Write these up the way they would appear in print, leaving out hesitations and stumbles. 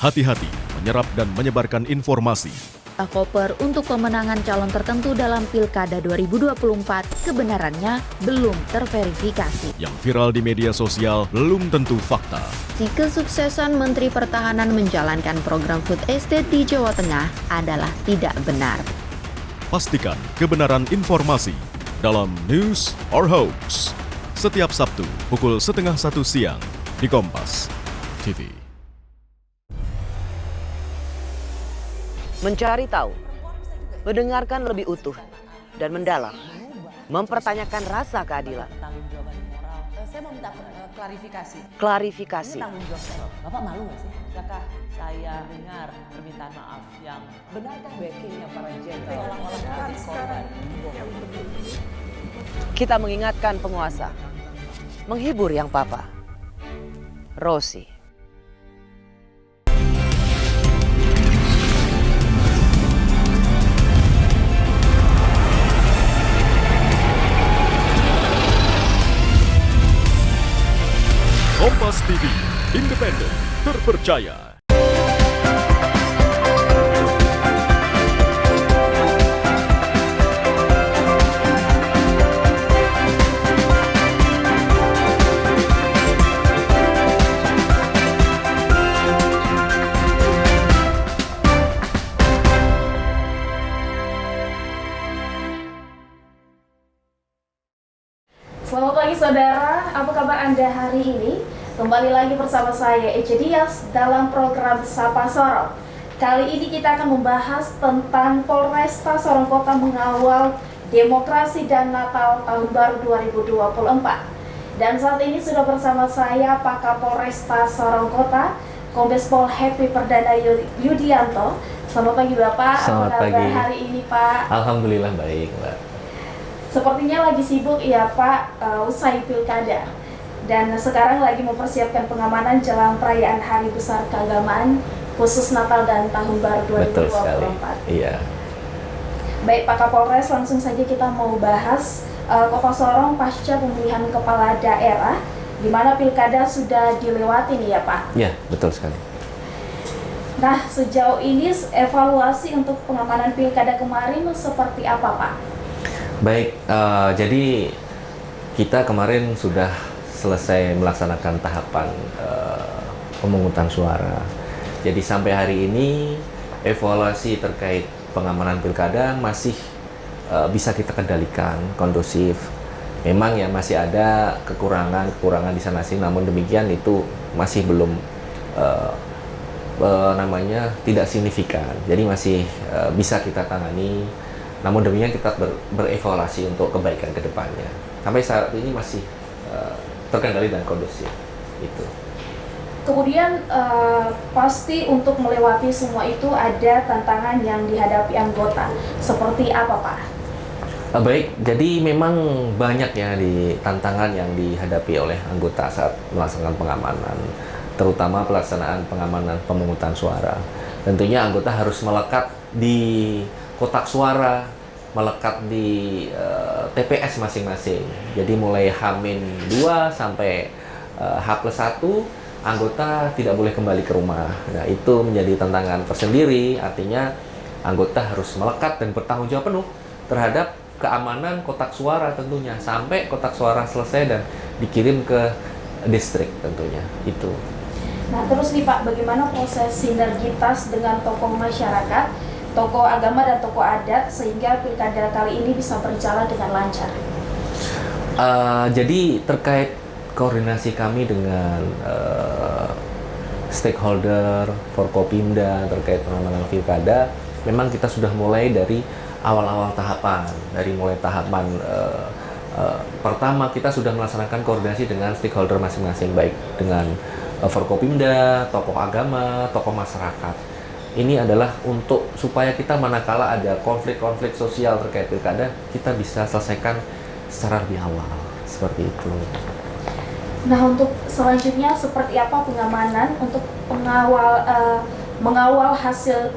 Hati-hati menyerap dan menyebarkan informasi. Koper untuk pemenangan calon tertentu dalam Pilkada 2024 kebenarannya belum terverifikasi. Yang viral di media sosial belum tentu fakta. Si kesuksesan Menteri Pertahanan menjalankan program food estate di Jawa Tengah adalah tidak benar. Pastikan kebenaran informasi dalam News or Hoax. Setiap Sabtu pukul 12:30 siang di Kompas TV. Mencari tahu, mendengarkan lebih utuh dan mendalam, mempertanyakan rasa keadilan. Saya mau minta klarifikasi. Klarifikasi. Ini tanggung jawab. Bapak malu nggak sih? Apakah saya dengar permintaan maaf yang benarkah backingnya para jenderal orang-orang sekarang? Kita mengingatkan penguasa, menghibur yang papa. Rosi. Kompas TV, independen, terpercaya. Selamat pagi saudara, apa kabar Anda hari ini? Kembali lagi bersama saya Ece Dias dalam program Sapa Sorong. Kali ini kita akan membahas tentang Polresta Sorong Kota mengawal demokrasi dan Natal tahun baru 2024. Dan saat ini sudah bersama saya Pak Kapolresta Sorong Kota, Kombes Pol Happy Perdana Yudianto. Selamat pagi Bapak, Selamat apa kabar pagi. hari ini Pak? Alhamdulillah baik, Mbak. Sepertinya lagi sibuk ya Pak, usai pilkada. Dan sekarang lagi mempersiapkan pengamanan jelang perayaan Hari Besar Keagamaan, khusus Natal dan Tahun Baru 2024. Betul sekali. Iya. Baik Pak Kapolres, langsung saja kita mau bahas Kota Sorong pasca pemilihan kepala daerah, di mana pilkada sudah dilewati nih ya Pak. Iya, betul sekali. Nah, sejauh ini evaluasi untuk pengamanan pilkada kemarin seperti apa Pak? Baik, jadi kita kemarin sudah selesai melaksanakan tahapan pemungutan suara. Jadi sampai hari ini evaluasi terkait pengamanan pilkada masih bisa kita kendalikan, kondusif. Memang ya masih ada kekurangan di sana sini, namun demikian itu masih belum tidak signifikan. Jadi masih bisa kita tangani. Namun demikian kita berevaluasi untuk kebaikan ke depannya. Sampai saat ini masih terkendali dan kondusif. Itu. Kemudian pasti untuk melewati semua itu ada tantangan yang dihadapi anggota. Seperti apa Pak? Baik, jadi memang banyak ya tantangan yang dihadapi oleh anggota saat melaksanakan pengamanan, terutama pelaksanaan pengamanan pemungutan suara. Tentunya anggota harus melekat di kotak suara, melekat di TPS masing-masing. Jadi mulai H-2 sampai H+1, anggota tidak boleh kembali ke rumah. Nah, itu menjadi tantangan tersendiri, artinya anggota harus melekat dan bertanggung jawab penuh terhadap keamanan kotak suara tentunya, sampai kotak suara selesai dan dikirim ke distrik tentunya, itu. Nah terus nih Pak, bagaimana proses sinergitas dengan tokoh masyarakat, tokoh agama dan tokoh adat sehingga pilkada kali ini bisa berjalan dengan lancar? Jadi terkait koordinasi kami dengan stakeholder, Forkopimda terkait pengamanan pilkada, memang kita sudah mulai dari awal-awal tahapan, dari mulai tahapan pertama kita sudah melaksanakan koordinasi dengan stakeholder masing-masing, baik dengan Forkopimda, tokoh agama, tokoh masyarakat. Ini adalah untuk supaya kita manakala ada konflik-konflik sosial terkait pilkada, kita bisa selesaikan secara lebih awal, seperti itu. Nah untuk selanjutnya seperti apa pengamanan untuk mengawal hasil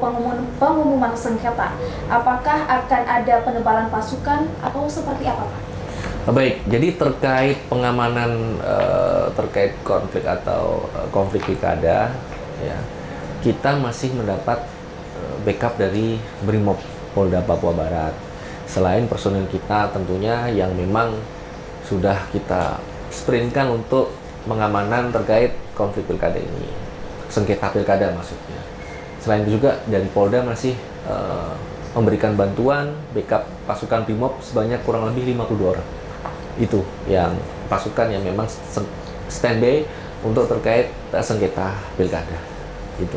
pengumuman sengketa? Apakah akan ada penebalan pasukan atau seperti apa Pak? Baik, jadi terkait pengamanan terkait konflik atau konflik pilkada, ya, kita masih mendapat backup dari Brimob Polda Papua Barat. Selain personil kita tentunya yang memang sudah kita sprintkan untuk pengamanan terkait konflik pilkada ini, sengketa pilkada maksudnya. Selain itu juga dari Polda masih memberikan bantuan backup pasukan Brimob sebanyak kurang lebih 52 orang. Itu yang pasukan yang memang standby untuk terkait sengketa pilkada. Itu.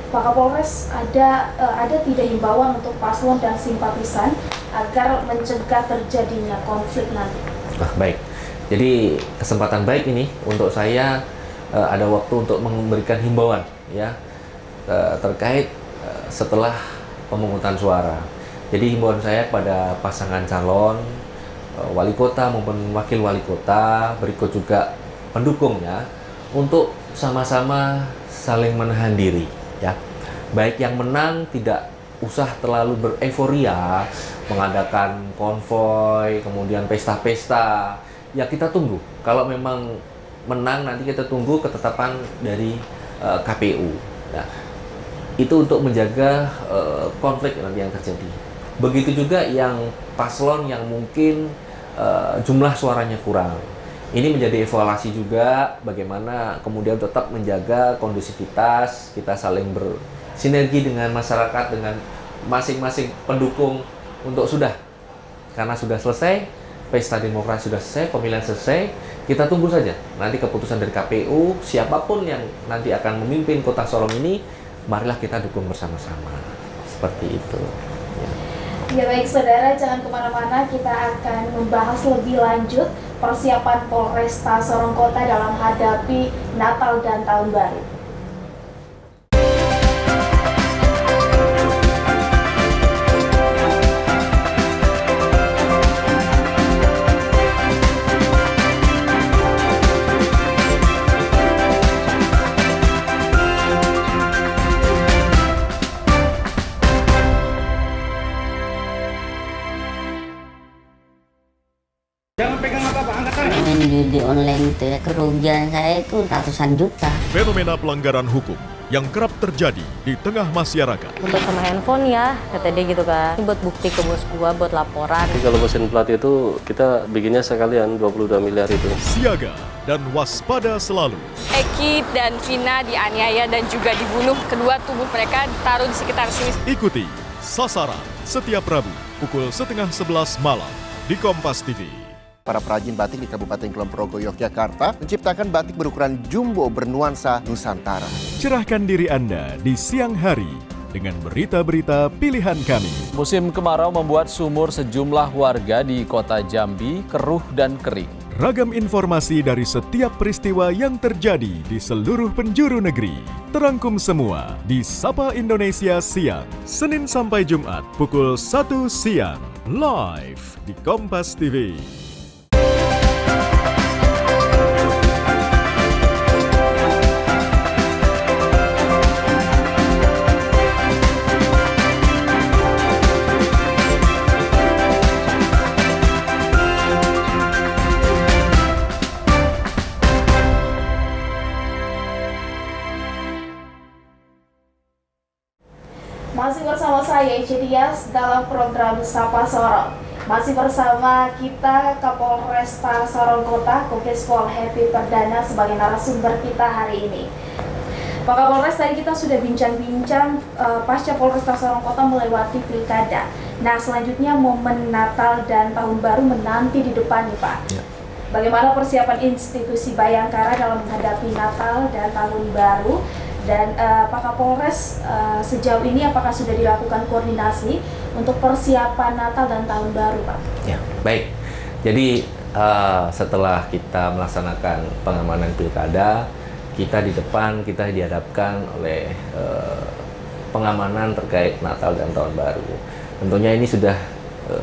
Pak Kapolres, ada tidak himbauan untuk paslon dan simpatisan agar mencegah terjadinya konflik nanti? Baik. Jadi kesempatan baik ini untuk saya ada waktu untuk memberikan himbauan ya terkait setelah pemungutan suara. Jadi himbauan saya pada pasangan calon wali kota maupun wakil wali kota, berikut juga pendukungnya, untuk sama-sama saling menahan diri ya. Baik yang menang tidak usah terlalu bereforia mengadakan konvoy, kemudian pesta-pesta. Ya kita tunggu. Kalau memang menang nanti kita tunggu ketetapan dari KPU. Nah, itu untuk menjaga konflik nanti yang terjadi. Begitu juga yang paslon yang mungkin jumlah suaranya kurang. Ini menjadi evaluasi juga bagaimana kemudian tetap menjaga kondusivitas, kita saling bersinergi dengan masyarakat, dengan masing-masing pendukung untuk karena sudah selesai, pesta demokrasi sudah selesai, pemilihan selesai, kita tunggu saja nanti keputusan dari KPU, siapapun yang nanti akan memimpin Kota Sorong ini, marilah kita dukung bersama-sama. Seperti itu. Ya baik saudara, jangan kemana-mana, kita akan membahas lebih lanjut persiapan Polresta Sorong Kota dalam menghadapi Natal dan Tahun Baru. Main judi online itu ya, kerugian saya itu ratusan juta. Fenomena pelanggaran hukum yang kerap terjadi di tengah masyarakat. Untuk sama handphone ya, kata dia gitu kan. Ini buat bukti ke bos gua, buat laporan. Jadi kalau mesin plat itu kita bikinnya sekalian 22 miliar itu. Siaga dan waspada selalu. Eki dan Vina dianiaya dan juga dibunuh. Kedua tubuh mereka ditaruh di sekitar sini. Ikuti Sasaran setiap Rabu pukul 10:30 malam di Kompas TV. Para perajin batik di Kabupaten Kulon Progo, Yogyakarta menciptakan batik berukuran jumbo bernuansa Nusantara. Cerahkan diri Anda di siang hari dengan berita-berita pilihan kami. Musim kemarau membuat sumur sejumlah warga di kota Jambi keruh dan kering. Ragam informasi dari setiap peristiwa yang terjadi di seluruh penjuru negeri. Terangkum semua di Sapa Indonesia Siang, Senin sampai Jumat pukul 1 siang. Live di Kompas TV. Masih bersama saya Eci Dias dalam program Sapa Sorong. Masih bersama kita Kapolresta Sorong Kota, Kombes Pol Happy Perdana sebagai narasumber kita hari ini. Pak Kapolres, tadi kita sudah bincang-bincang pasca Polresta Sorong Kota melewati pilkada. Nah, selanjutnya momen Natal dan Tahun Baru menanti di depan nih Pak. Ya. Bagaimana persiapan institusi Bayangkara dalam menghadapi Natal dan Tahun Baru? Dan Pak Kapolres, sejauh ini apakah sudah dilakukan koordinasi untuk persiapan Natal dan Tahun Baru, Pak? Ya, baik. Jadi setelah kita melaksanakan pengamanan pilkada, kita di depan, kita dihadapkan oleh pengamanan terkait Natal dan Tahun Baru. Tentunya ini sudah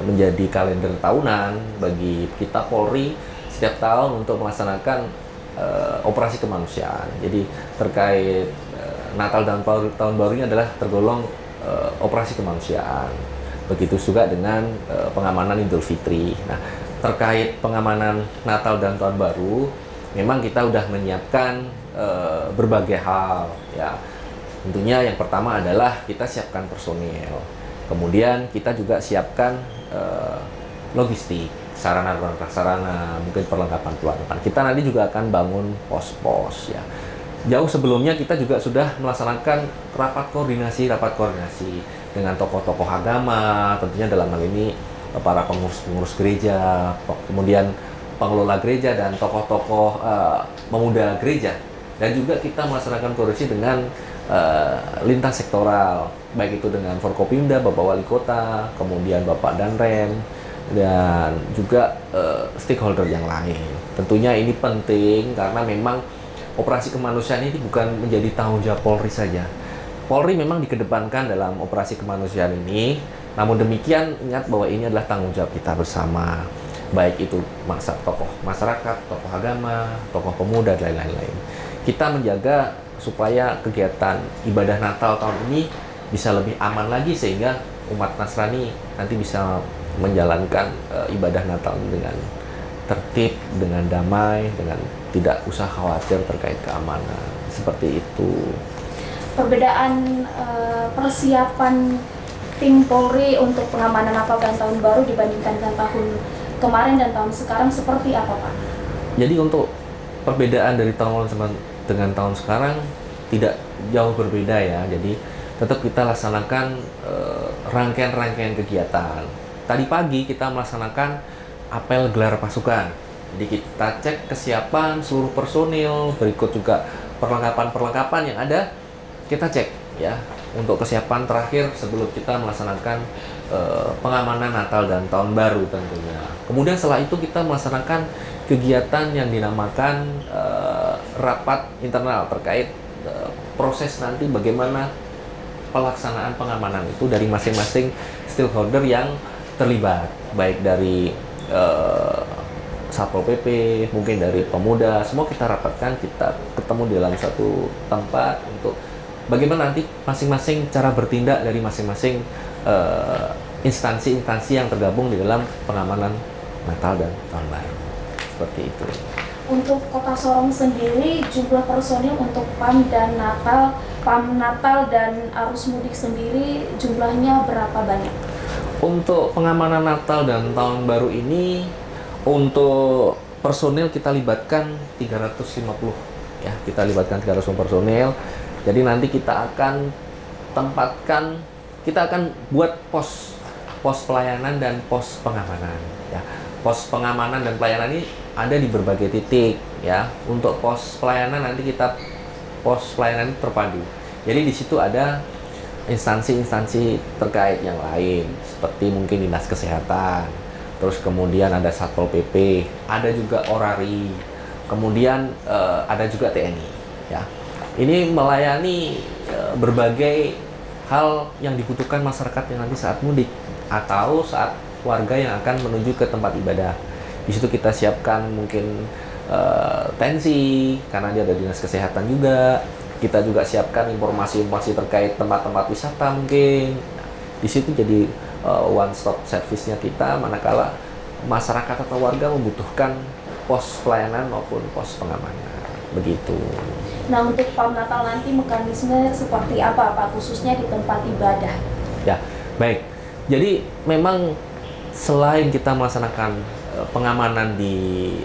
menjadi kalender tahunan bagi kita Polri setiap tahun untuk melaksanakan operasi kemanusiaan. Jadi terkait Natal dan Tahun Baru ini adalah tergolong operasi kemanusiaan. Begitu juga dengan pengamanan Idul Fitri. Nah, terkait pengamanan Natal dan Tahun Baru, memang kita sudah menyiapkan berbagai hal, ya, Tentunya yang pertama adalah kita siapkan personil, kemudian kita juga siapkan logistik, sarana dan prasarana, mungkin perlengkapan. Kita nanti juga akan bangun pos-pos ya. Jauh sebelumnya kita juga sudah melaksanakan rapat koordinasi dengan tokoh-tokoh agama, tentunya dalam hal ini para pengurus gereja, kemudian pengelola gereja dan tokoh-tokoh pemuda gereja. Dan juga kita melaksanakan koordinasi dengan lintas sektoral, baik itu dengan Forkopimda, Bapak Wali Kota, kemudian Bapak Danrem, dan juga stakeholder yang lain. Tentunya ini penting karena memang operasi kemanusiaan ini bukan menjadi tanggung jawab Polri saja. Polri memang dikedepankan dalam operasi kemanusiaan ini, namun demikian ingat bahwa ini adalah tanggung jawab kita bersama, baik itu tokoh masyarakat, tokoh agama, tokoh pemuda, dan lain-lain. Kita menjaga supaya kegiatan ibadah Natal tahun ini bisa lebih aman lagi sehingga umat Nasrani nanti bisa menjalankan ibadah Natal dengan tertib, dengan damai, dengan tidak usah khawatir terkait keamanan. Seperti itu. Perbedaan persiapan tim Polri untuk pengamanan Natal dan Tahun Baru dibandingkan dengan tahun kemarin dan tahun sekarang seperti apa, Pak? Jadi untuk perbedaan dari tahun dengan tahun sekarang tidak jauh berbeda ya. Jadi tetap kita laksanakan rangkaian-rangkaian kegiatan. Tadi pagi kita melaksanakan apel gelar pasukan. Jadi kita cek kesiapan seluruh personil, berikut juga perlengkapan-perlengkapan yang ada kita cek ya untuk kesiapan terakhir sebelum kita melaksanakan pengamanan Natal dan Tahun Baru tentunya. Kemudian setelah itu kita melaksanakan kegiatan yang dinamakan rapat internal terkait proses nanti bagaimana pelaksanaan pengamanan itu dari masing-masing stakeholder yang terlibat, baik dari Satpol PP, mungkin dari pemuda, semua kita rapatkan, kita ketemu di dalam satu tempat untuk bagaimana nanti masing-masing cara bertindak dari masing-masing instansi-instansi yang tergabung di dalam pengamanan Natal dan Tahun Baru. Seperti itu. Untuk Kota Sorong sendiri, jumlah personil untuk PAM Natal dan arus mudik sendiri jumlahnya berapa banyak? Untuk pengamanan Natal dan Tahun Baru ini, untuk personil kita libatkan 350 ya, kita libatkan 350 personil. Jadi nanti kita akan tempatkan, kita akan buat pos pelayanan dan pos pengamanan ya. Pos pengamanan dan pelayanan ini ada di berbagai titik ya. Untuk pos pelayanan nanti kita pos pelayanan terpadu. Jadi di situ ada instansi-instansi terkait yang lain seperti mungkin Dinas Kesehatan, terus kemudian ada Satpol PP, ada juga Orari, kemudian ada juga TNI ya. Ini melayani berbagai hal yang dibutuhkan masyarakat yang nanti saat mudik atau saat warga yang akan menuju ke tempat ibadah. Di situ kita siapkan mungkin tensi karena dia ada Dinas Kesehatan juga. Kita juga siapkan informasi-informasi terkait tempat-tempat wisata mungkin. Nah, di situ jadi one stop service-nya kita manakala masyarakat atau warga membutuhkan pos pelayanan maupun pos pengamanan. Begitu. Nah, untuk PAM Natal nanti mekanisme seperti apa, Pak, khususnya di tempat ibadah? Ya, baik. Jadi memang selain kita melaksanakan pengamanan di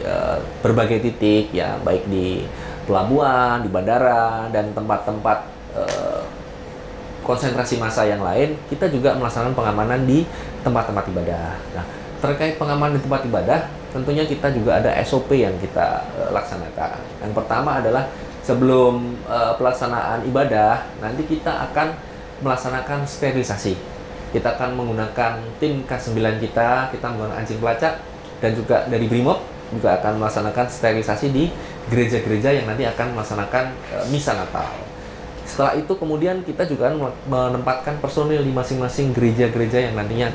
berbagai titik ya, baik di pelabuhan, di bandara, dan tempat-tempat konsentrasi massa yang lain, kita juga melaksanakan pengamanan di tempat-tempat ibadah. Nah, terkait pengamanan di tempat ibadah, tentunya kita juga ada SOP yang kita laksanakan. Yang pertama adalah sebelum pelaksanaan ibadah, nanti kita akan melaksanakan sterilisasi. Kita akan menggunakan tim K9 kita menggunakan anjing pelacak, dan juga dari Brimob juga akan melaksanakan sterilisasi di gereja-gereja yang nanti akan melaksanakan misa Natal. Setelah itu kemudian kita juga menempatkan personil di masing-masing gereja-gereja yang nantinya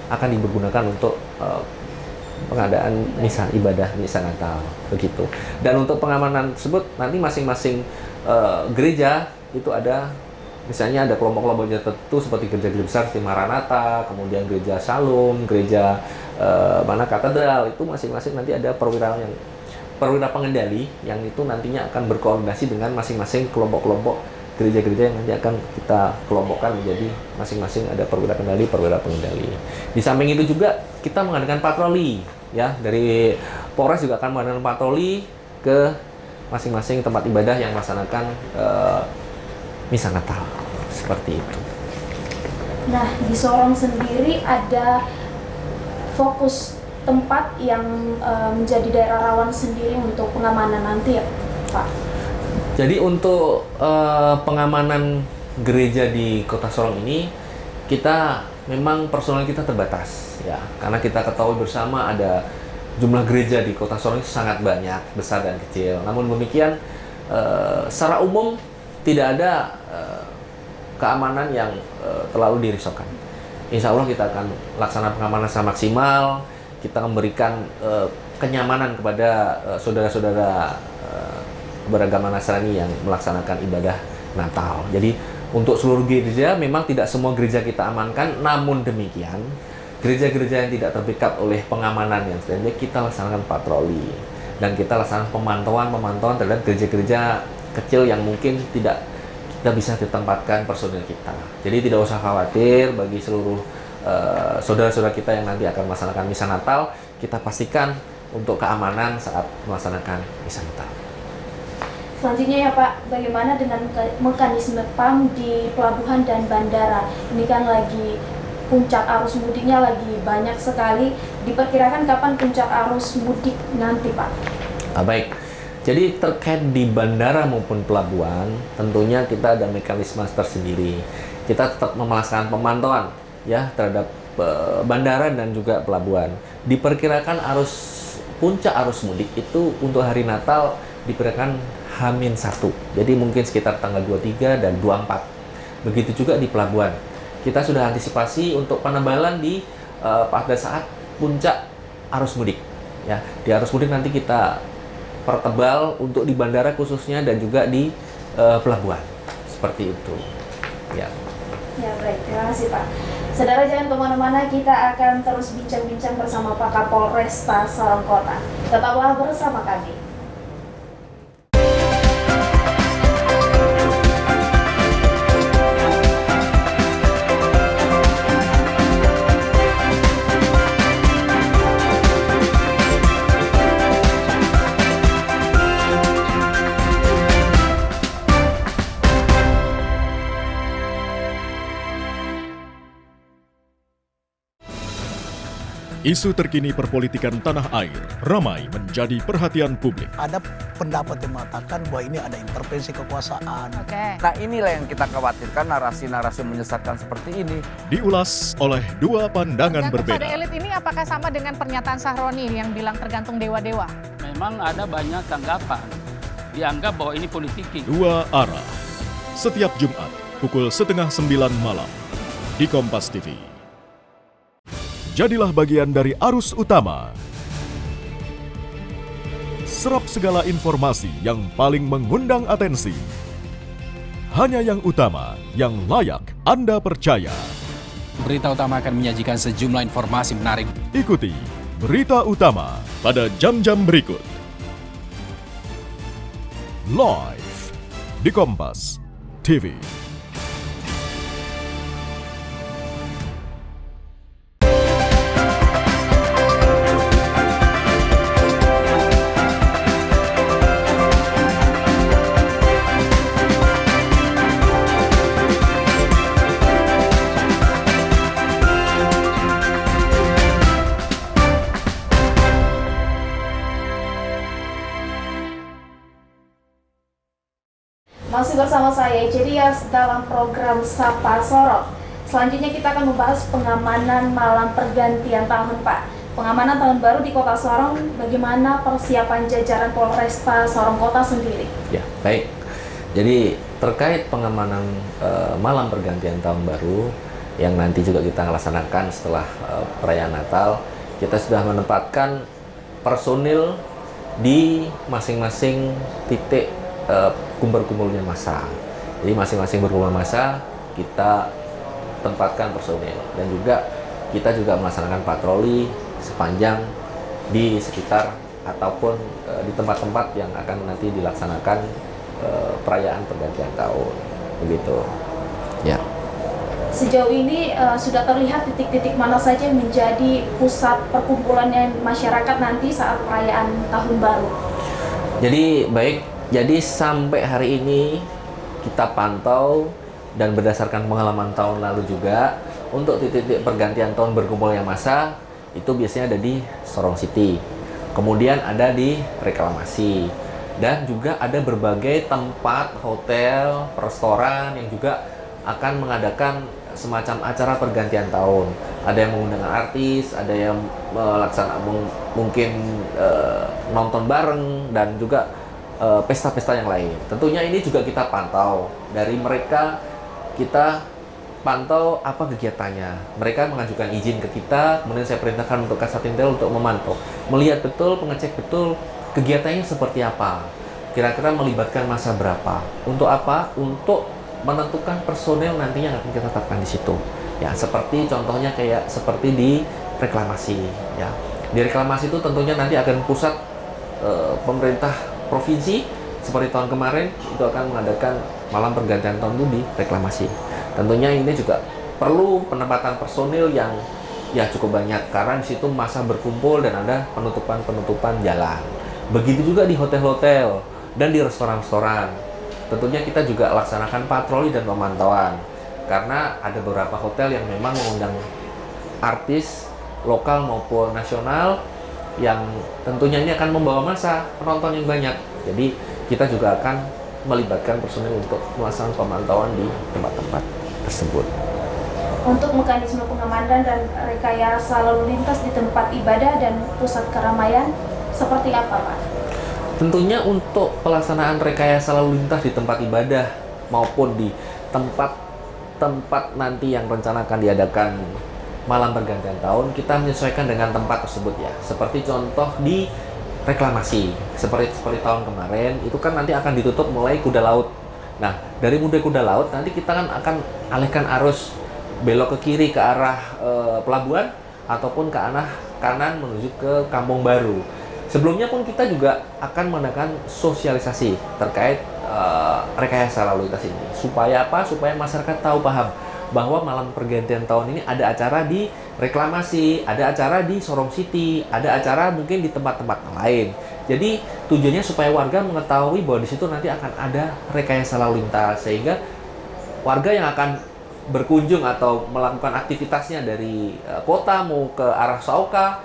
akan dipergunakan untuk pengadaan misa ibadah misa Natal begitu. Dan untuk pengamanan tersebut nanti masing-masing gereja itu ada, misalnya ada kelompok-kelompok tertentu seperti gereja-gereja besar seperti Maranatha, kemudian gereja Shalom, gereja katedral, itu masing-masing nanti ada perwira pengendali yang itu nantinya akan berkoordinasi dengan masing-masing kelompok-kelompok gereja-gereja yang nanti akan kita kelompokkan menjadi masing-masing ada perwira kendali, perwira pengendali. Di samping itu juga kita mengadakan patroli, ya, dari Polres juga akan mengadakan patroli ke masing-masing tempat ibadah yang melaksanakan misa Natal, seperti itu. Nah, di Sorong sendiri ada fokus tempat yang menjadi daerah rawan sendiri untuk pengamanan nanti ya, Pak? Jadi untuk pengamanan gereja di Kota Sorong ini, kita memang personal kita terbatas, ya, karena kita ketahui bersama ada jumlah gereja di Kota Sorong itu sangat banyak, besar dan kecil. Namun demikian, secara umum tidak ada keamanan yang terlalu dirisaukan. Insya Allah kita akan laksanakan pengamanan secara maksimal. Kita memberikan kenyamanan kepada saudara-saudara beragama Nasrani yang melaksanakan ibadah Natal. Jadi untuk seluruh gereja memang tidak semua gereja kita amankan, namun demikian gereja-gereja yang tidak terbackup oleh pengamanan yang standby kita laksanakan patroli dan kita laksanakan pemantauan terhadap gereja-gereja kecil yang mungkin tidak kita bisa ditempatkan personil kita. Jadi tidak usah khawatir bagi seluruh saudara-saudara kita yang nanti akan melaksanakan misa Natal, kita pastikan untuk keamanan saat melaksanakan misa Natal. Selanjutnya ya Pak, bagaimana dengan mekanisme PAM di pelabuhan dan bandara? Ini kan lagi puncak arus mudiknya lagi banyak sekali. Diperkirakan kapan puncak arus mudik nanti Pak? Baik, jadi terkait di bandara maupun pelabuhan, tentunya kita ada mekanisme tersendiri. Kita tetap melaksanakan pemantauan ya terhadap bandara dan juga pelabuhan. Diperkirakan puncak arus mudik itu untuk hari Natal diperkirakan H-1. Jadi mungkin sekitar tanggal 23 dan 24. Begitu juga di pelabuhan. Kita sudah antisipasi untuk penebalan pada saat puncak arus mudik. Ya, di arus mudik nanti kita pertebal untuk di bandara khususnya dan juga di pelabuhan. Seperti itu. Ya. Ya baik, terima kasih Pak. Saudara jangan kemana-mana, kita akan terus bincang-bincang bersama Pak Kapolresta Sorong Kota. Tetaplah bersama kami. Isu terkini perpolitikan tanah air ramai menjadi perhatian publik. Ada pendapat yang mengatakan bahwa ini ada intervensi kekuasaan. Nah inilah yang kita khawatirkan, narasi-narasi menyesatkan seperti ini. Diulas oleh dua pandangan berbeda. Pada elit ini apakah sama dengan pernyataan Sahroni yang bilang tergantung dewa-dewa? Memang ada banyak tanggapan. Dianggap bahwa ini politiki. Dua arah. Setiap Jumat pukul 8:30 malam di Kompas TV. Jadilah bagian dari arus utama. Serap segala informasi yang paling mengundang atensi. Hanya yang utama, yang layak Anda percaya. Berita Utama akan menyajikan sejumlah informasi menarik. Ikuti Berita Utama pada jam-jam berikut. Live di Kompas TV. Masih bersama saya Ece dalam program Sapa Sorong. Selanjutnya kita akan membahas pengamanan malam pergantian tahun Pak. Pengamanan tahun baru di Kota Sorong, bagaimana persiapan jajaran Polresta Sorong Kota sendiri? Ya, baik. Jadi terkait pengamanan malam pergantian tahun baru yang nanti juga kita laksanakan setelah perayaan Natal, kita sudah menempatkan personil di masing-masing titik kumpul-kumpulnya massa. Jadi masing-masing berkumpul massa kita tempatkan personil dan juga kita juga melaksanakan patroli sepanjang di sekitar ataupun di tempat-tempat yang akan nanti dilaksanakan perayaan pergantian tahun. begitu. Ya. Sejauh ini sudah terlihat titik-titik mana saja yang menjadi pusat perkumpulannya masyarakat nanti saat perayaan Tahun Baru. Jadi baik, jadi sampai hari ini kita pantau dan berdasarkan pengalaman tahun lalu juga untuk titik-titik pergantian tahun berkumpulnya massa itu biasanya ada di Sorong City, kemudian ada di Reklamasi, dan juga ada berbagai tempat hotel, restoran yang juga akan mengadakan semacam acara pergantian tahun. Ada yang mengundang artis, ada yang melaksanakan mungkin nonton bareng, dan juga pesta-pesta yang lain. Tentunya ini juga kita pantau dari mereka, kita pantau apa kegiatannya. Mereka mengajukan izin ke kita, kemudian saya perintahkan untuk Kasat Intel untuk memantau, melihat betul, mengecek betul kegiatannya seperti apa. Kira-kira melibatkan massa berapa? Untuk apa? Untuk menentukan personel nantinya yang akan kita tetapkan di situ. Ya, seperti contohnya kayak seperti di Reklamasi. Ya, di Reklamasi itu tentunya nanti akan pusat pemerintah provinsi seperti tahun kemarin itu akan mengadakan malam pergantian tahun itu di Reklamasi. Tentunya ini juga perlu penempatan personil yang ya cukup banyak karena di situ massa berkumpul dan ada penutupan jalan. Begitu juga di hotel-hotel dan di restoran-restoran. Tentunya kita juga laksanakan patroli dan pemantauan karena ada beberapa hotel yang memang mengundang artis lokal maupun nasional yang tentunya ini akan membawa massa penonton yang banyak. Jadi kita juga akan melibatkan personil untuk melaksanakan pemantauan di tempat-tempat tersebut. Untuk mekanisme pengamanan dan rekayasa lalu lintas di tempat ibadah dan pusat keramaian seperti apa, Pak? Tentunya untuk pelaksanaan rekayasa lalu lintas di tempat ibadah maupun di tempat nanti yang rencana akan diadakan malam pergantian tahun, kita menyesuaikan dengan tempat tersebut ya. Seperti contoh di Reklamasi, seperti tahun kemarin, itu kan nanti akan ditutup mulai Kuda Laut. Nah, dari mulai Kuda Laut, nanti kita kan akan alihkan arus belok ke kiri ke arah pelabuhan, ataupun ke arah kanan menuju ke Kampung Baru. Sebelumnya pun kita juga akan mengadakan sosialisasi terkait rekayasa lalu lintas ini. Supaya apa? Supaya masyarakat tahu paham bahwa malam pergantian tahun ini ada acara di Reklamasi, ada acara di Sorong City, ada acara mungkin di tempat-tempat lain. Jadi tujuannya supaya warga mengetahui bahwa di situ nanti akan ada rekayasa lalu lintas, sehingga warga yang akan berkunjung atau melakukan aktivitasnya dari kota mau ke arah Sauka,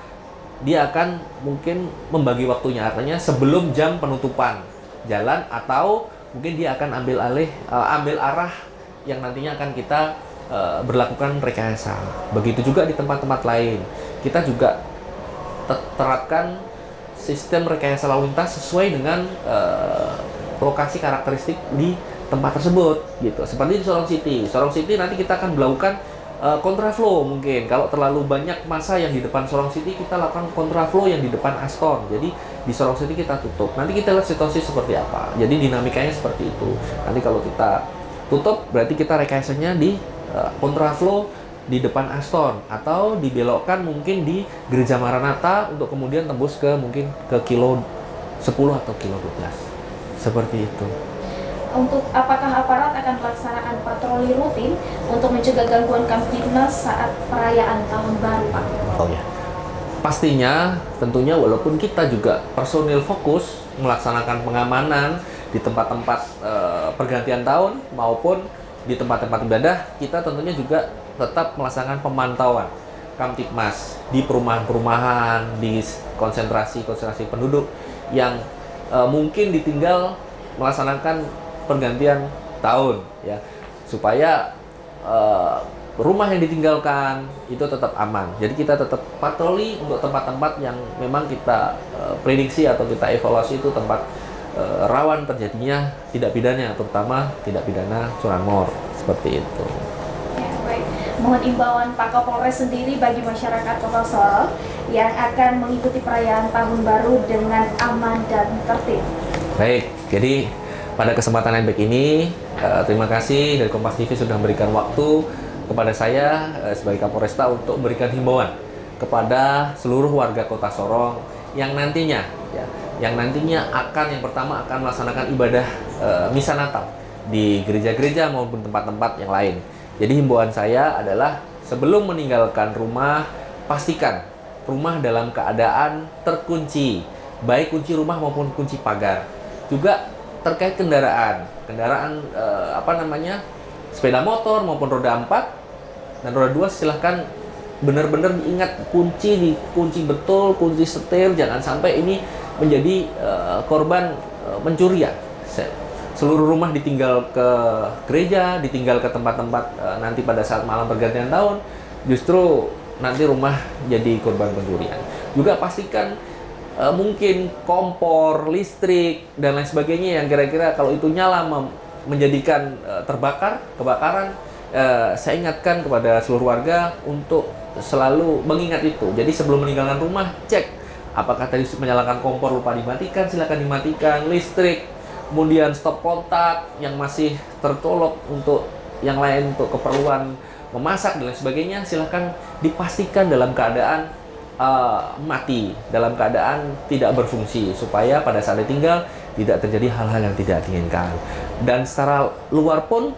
dia akan mungkin membagi waktunya, artinya sebelum jam penutupan jalan, atau mungkin dia akan ambil arah yang nantinya akan kita berlakukan rekayasa. Begitu juga di tempat-tempat lain. Kita juga terapkan sistem rekayasa lalu lintas sesuai dengan lokasi karakteristik di tempat tersebut gitu. Seperti di Sorong City. Sorong City nanti kita akan melakukan kontraflow mungkin. Kalau terlalu banyak massa yang di depan Sorong City, kita lakukan kontraflow yang di depan Aston. Jadi di Sorong City kita tutup. Nanti kita lihat situasi seperti apa. Jadi dinamikanya seperti itu. Nanti kalau kita tutup, berarti kita rekayasanya di kontraflow di depan Aston, atau dibelokkan mungkin di Gereja Maranatha untuk kemudian tembus ke mungkin ke kilo 10 atau kilo 12. Seperti itu. Untuk apakah aparat akan melaksanakan patroli rutin untuk mencegah gangguan Kamtibnas saat perayaan Tahun Baru, Pak? Oh ya, pastinya tentunya walaupun kita juga personil fokus melaksanakan pengamanan di tempat-tempat pergantian tahun maupun di tempat-tempat ibadah, kita tentunya juga tetap melaksanakan pemantauan Kamtibmas di perumahan-perumahan, di konsentrasi penduduk yang mungkin ditinggal melaksanakan pergantian tahun ya, supaya rumah yang ditinggalkan itu tetap aman. Jadi kita tetap patroli untuk tempat-tempat yang memang kita prediksi atau kita evaluasi itu tempat rawan terjadinya tindak pidana, terutama tindak pidana curanmor seperti itu. Ya, baik. Mohon imbauan Pak Kapolres sendiri bagi masyarakat Kota Sorong yang akan mengikuti perayaan Tahun Baru dengan aman dan tertib. Baik, jadi pada kesempatan yang baik ini, terima kasih dari Kompas TV sudah memberikan waktu kepada saya sebagai Kapolresta untuk memberikan himbauan kepada seluruh warga Kota Sorong yang nantinya akan yang pertama akan melaksanakan ibadah misa Natal di gereja-gereja maupun tempat-tempat yang lain. Jadi himbauan saya adalah sebelum meninggalkan rumah, pastikan rumah dalam keadaan terkunci, baik kunci rumah maupun kunci pagar. Juga terkait kendaraan sepeda motor maupun roda 4 dan roda 2, silahkan benar-benar diingat kunci betul, kunci setir, jangan sampai ini menjadi korban pencurian. Seluruh rumah ditinggal ke gereja, ditinggal ke tempat-tempat nanti pada saat malam pergantian tahun, justru nanti rumah jadi korban pencurian. Juga pastikan mungkin kompor, listrik, dan lain sebagainya yang kira-kira kalau itu nyala menjadikan kebakaran, saya ingatkan kepada seluruh warga untuk selalu mengingat itu. Jadi sebelum meninggalkan rumah, cek apakah tadi menyalakan kompor lupa dimatikan, silakan dimatikan, listrik, kemudian stop kontak yang masih tercolok untuk yang lain untuk keperluan memasak dan lain sebagainya, silahkan dipastikan dalam keadaan mati, dalam keadaan tidak berfungsi, supaya pada saat ditinggal tidak terjadi hal-hal yang tidak diinginkan. Dan secara luar pun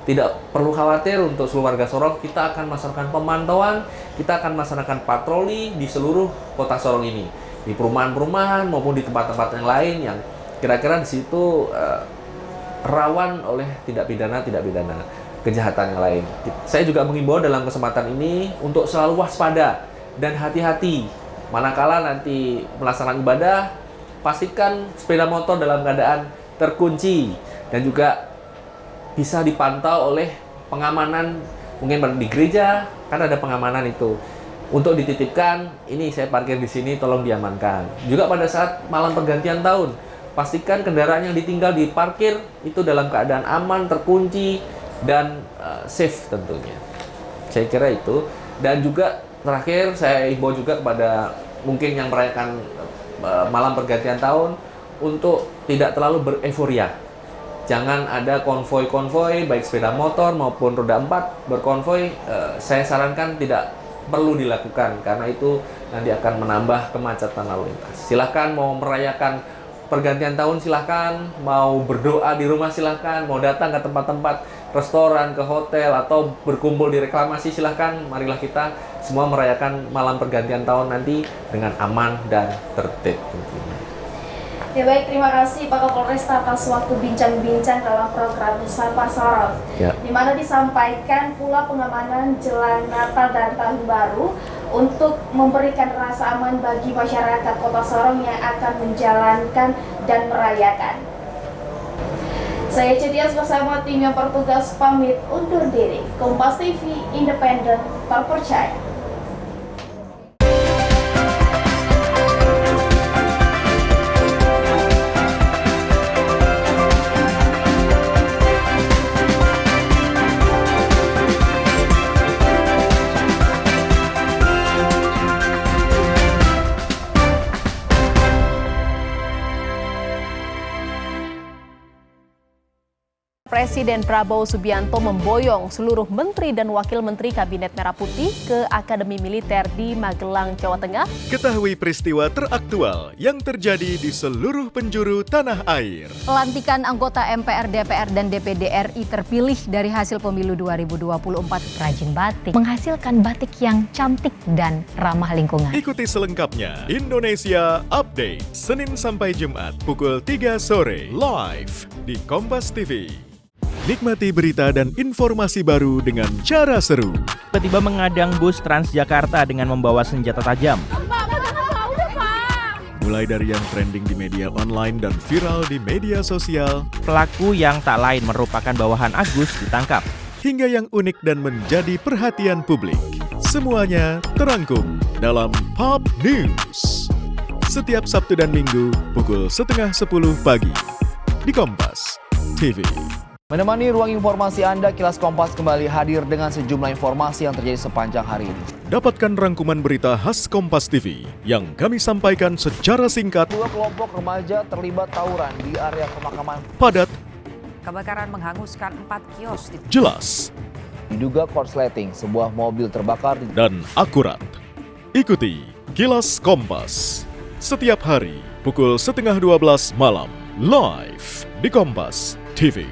tidak perlu khawatir, untuk seluruh warga Sorong kita akan melaksanakan pemantauan, kita akan melaksanakan patroli di seluruh kota Sorong ini, di perumahan-perumahan maupun di tempat-tempat yang lain yang kira-kira di situ rawan oleh tindak pidana kejahatan yang lain. Saya juga mengimbau dalam kesempatan ini untuk selalu waspada dan hati-hati manakala nanti melaksanakan ibadah. Pastikan sepeda motor dalam keadaan terkunci dan juga bisa dipantau oleh pengamanan, mungkin di gereja kan ada pengamanan itu, untuk dititipkan, ini saya parkir di sini, tolong diamankan. Juga pada saat malam pergantian tahun, pastikan kendaraan yang ditinggal di parkir itu dalam keadaan aman, terkunci, dan safe tentunya. Saya kira itu. Dan juga terakhir saya himbau juga kepada mungkin yang merayakan malam pergantian tahun untuk tidak terlalu bereforia. Jangan ada konvoi-konvoi baik sepeda motor maupun roda 4 berkonvoi. Saya sarankan tidak perlu dilakukan karena itu nanti akan menambah kemacetan lalu lintas. Silahkan mau merayakan pergantian tahun, silahkan mau berdoa di rumah, silahkan mau datang ke tempat-tempat restoran, ke hotel, atau berkumpul di reklamasi, silahkan. Marilah kita semua merayakan malam pergantian tahun nanti dengan aman dan tertib tentunya. Ya baik, terima kasih Pak Kapolresta atas waktu bincang-bincang dalam program Sapa Sorong, di mana disampaikan pula pengamanan jelang Natal dan Tahun Baru untuk memberikan rasa aman bagi masyarakat Kota Sorong yang akan menjalankan dan merayakan. Saya Cedias bersama tim yang bertugas pamit undur diri. Kompas TV, independen, terpercaya. Presiden Prabowo Subianto memboyong seluruh menteri dan wakil menteri Kabinet Merah Putih ke Akademi Militer di Magelang, Jawa Tengah. Ketahui peristiwa teraktual yang terjadi di seluruh penjuru tanah air. Pelantikan anggota MPR, DPR, dan DPD RI terpilih dari hasil pemilu 2024 perajin batik menghasilkan batik yang cantik dan ramah lingkungan. Ikuti selengkapnya Indonesia Update, Senin sampai Jumat pukul 3 sore, live di Kompas TV. Nikmati berita dan informasi baru dengan cara seru. Tiba-tiba mengadang bus Transjakarta dengan membawa senjata tajam. Mulai dari yang trending di media online dan viral di media sosial, pelaku yang tak lain merupakan bawahan Agus ditangkap. Hingga yang unik dan menjadi perhatian publik. Semuanya terangkum dalam Pop News. Setiap Sabtu dan Minggu pukul 9:30 pagi di Kompas TV. Menemani ruang informasi Anda, Kilas Kompas kembali hadir dengan sejumlah informasi yang terjadi sepanjang hari ini. Dapatkan rangkuman berita khas Kompas TV yang kami sampaikan secara singkat. 2 kelompok remaja terlibat tawuran di area pemakaman. Padat. Kebakaran menghanguskan 4 kios. Jelas. Diduga korsleting, sebuah mobil terbakar. Dan akurat. Ikuti Kilas Kompas setiap hari pukul 11:30 malam live di Kompas TV.